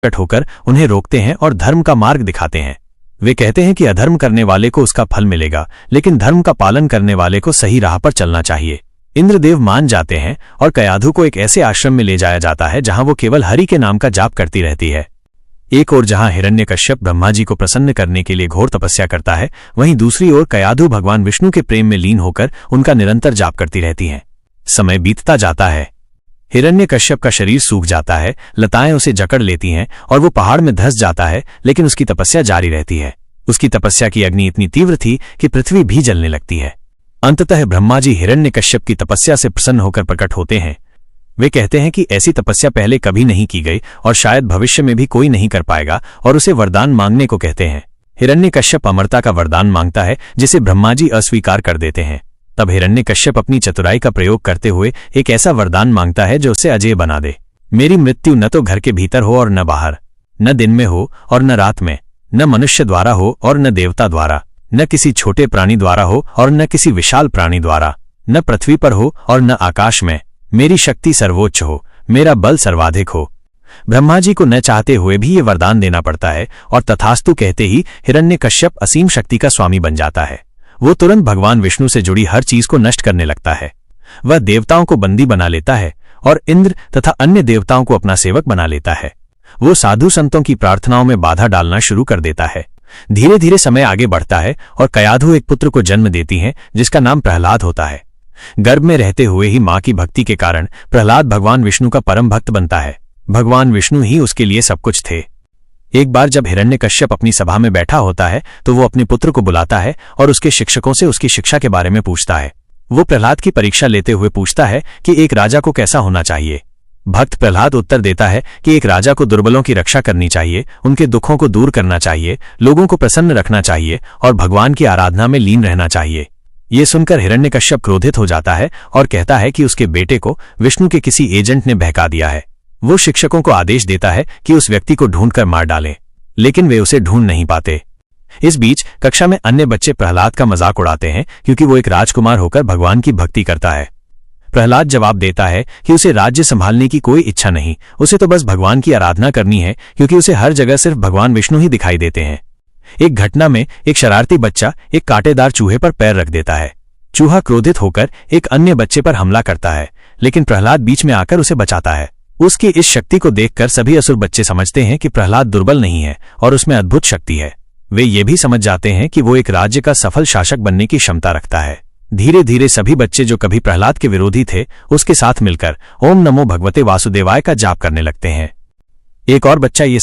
प्रकट होकर उन्हें रोकते हैं और धर्म का मार्ग दिखाते हैं। वे कहते हैं कि अधर्म करने वाले को उसका फल मिलेगा, लेकिन धर्म का पालन करने वाले को सही राह पर चलना चाहिए। इंद्रदेव मान जाते हैं और कयाधु को एक ऐसे आश्रम में ले जाया जाता है जहां वो केवल हरि के नाम का जाप करती रहती है। एक ओर जहां हिरण्यकश्यप ब्रह्मा जी को प्रसन्न करने के लिए घोर तपस्या करता है, वहीं दूसरी ओर कयाधु भगवान विष्णु के प्रेम में लीन होकर उनका निरंतर जाप करती रहती हैं। समय बीतता जाता है। हिरण्यकश्यप का शरीर सूख जाता है, लताएं उसे जकड़ लेती हैं और वो पहाड़ में धंस जाता है, लेकिन उसकी तपस्या जारी रहती है। उसकी तपस्या की अग्नि इतनी तीव्र थी कि पृथ्वी भी जलने लगती है। अंततः ब्रह्मा जी हिरण्यकश्यप की तपस्या से प्रसन्न होकर प्रकट होते हैं। वे कहते हैं कि ऐसी तपस्या पहले कभी नहीं की गई और शायद भविष्य में भी कोई नहीं कर पाएगा, और उसे वरदान मांगने को कहते हैं। हिरण्यकश्यप अमरता का वरदान मांगता है, जिसे ब्रह्मा जी अस्वीकार कर देते हैं। तब हिरण्यकश्यप अपनी चतुराई का प्रयोग करते हुए एक ऐसा वरदान मांगता है जो उसे अजेय बना दे। मेरी मृत्यु न तो घर के भीतर हो और न बाहर, न दिन में हो और न रात में, न मनुष्य द्वारा हो और न देवता द्वारा, न किसी छोटे प्राणी द्वारा हो और न किसी विशाल प्राणी द्वारा, न पृथ्वी पर हो और न आकाश में। मेरी शक्ति सर्वोच्च हो, मेरा बल सर्वाधिक हो। ब्रह्मा जी को न चाहते हुए भी ये वरदान देना पड़ता है, और तथास्तु कहते ही हिरण्यकश्यप असीम शक्ति का स्वामी बन जाता है। वो तुरंत भगवान विष्णु से जुड़ी हर चीज को नष्ट करने लगता है। वह देवताओं को बंदी बना लेता है और इंद्र तथा अन्य देवताओं को अपना सेवक बना लेता है। वो साधु संतों की प्रार्थनाओं में बाधा डालना शुरू कर देता है। धीरे धीरे समय आगे बढ़ता है और कयाधु एक पुत्र को जन्म देती हैं, जिसका नाम प्रहलाद होता है। गर्भ में रहते हुए ही मां की भक्ति के कारण प्रहलाद भगवान विष्णु का परम भक्त बनता है। भगवान विष्णु ही उसके लिए सब कुछ थे। एक बार जब हिरण्यकश्यप अपनी सभा में बैठा होता है तो वो अपने पुत्र को बुलाता है और उसके शिक्षकों से उसकी शिक्षा के बारे में पूछता है। वो प्रहलाद की परीक्षा लेते हुए पूछता है कि एक राजा को कैसा होना चाहिए। भक्त प्रहलाद उत्तर देता है कि एक राजा को दुर्बलों की रक्षा करनी चाहिए, उनके दुखों को दूर करना चाहिए, लोगों को प्रसन्न रखना चाहिए और भगवान की आराधना में लीन रहना चाहिए। ये सुनकर हिरण्यकश्यप क्रोधित हो जाता है और कहता है कि उसके बेटे को विष्णु के किसी एजेंट ने बहका दिया है। वो शिक्षकों को आदेश देता है कि उस व्यक्ति को ढूंढकर मार डालें, लेकिन वे उसे ढूंढ नहीं पाते। इस बीच कक्षा में अन्य बच्चे प्रहलाद का मजाक उड़ाते हैं, क्योंकि वो एक राजकुमार होकर भगवान की भक्ति करता है। प्रहलाद जवाब देता है कि उसे राज्य संभालने की कोई इच्छा नहीं, उसे तो बस भगवान की आराधना करनी है, क्योंकि उसे हर जगह सिर्फ भगवान विष्णु ही दिखाई देते हैं। एक घटना में एक शरारती बच्चा एक कांटेदार चूहे पर पैर रख देता है। चूहा क्रोधित होकर एक अन्य बच्चे पर हमला करता है, लेकिन प्रहलाद बीच में आकर उसे बचाता है। उसकी इस शक्ति को देखकर सभी असुर बच्चे समझते हैं कि प्रहलाद दुर्बल नहीं है और उसमें अद्भुत शक्ति है। वे ये भी समझ जाते हैं कि वो एक राज्य का सफल शासक बनने की क्षमता रखता है। धीरे धीरे सभी बच्चे जो कभी प्रहलाद के विरोधी थे, उसके साथ मिलकर ओम नमो भगवते वासुदेवाय का जाप करने लगते हैं। एक और बच्चा ये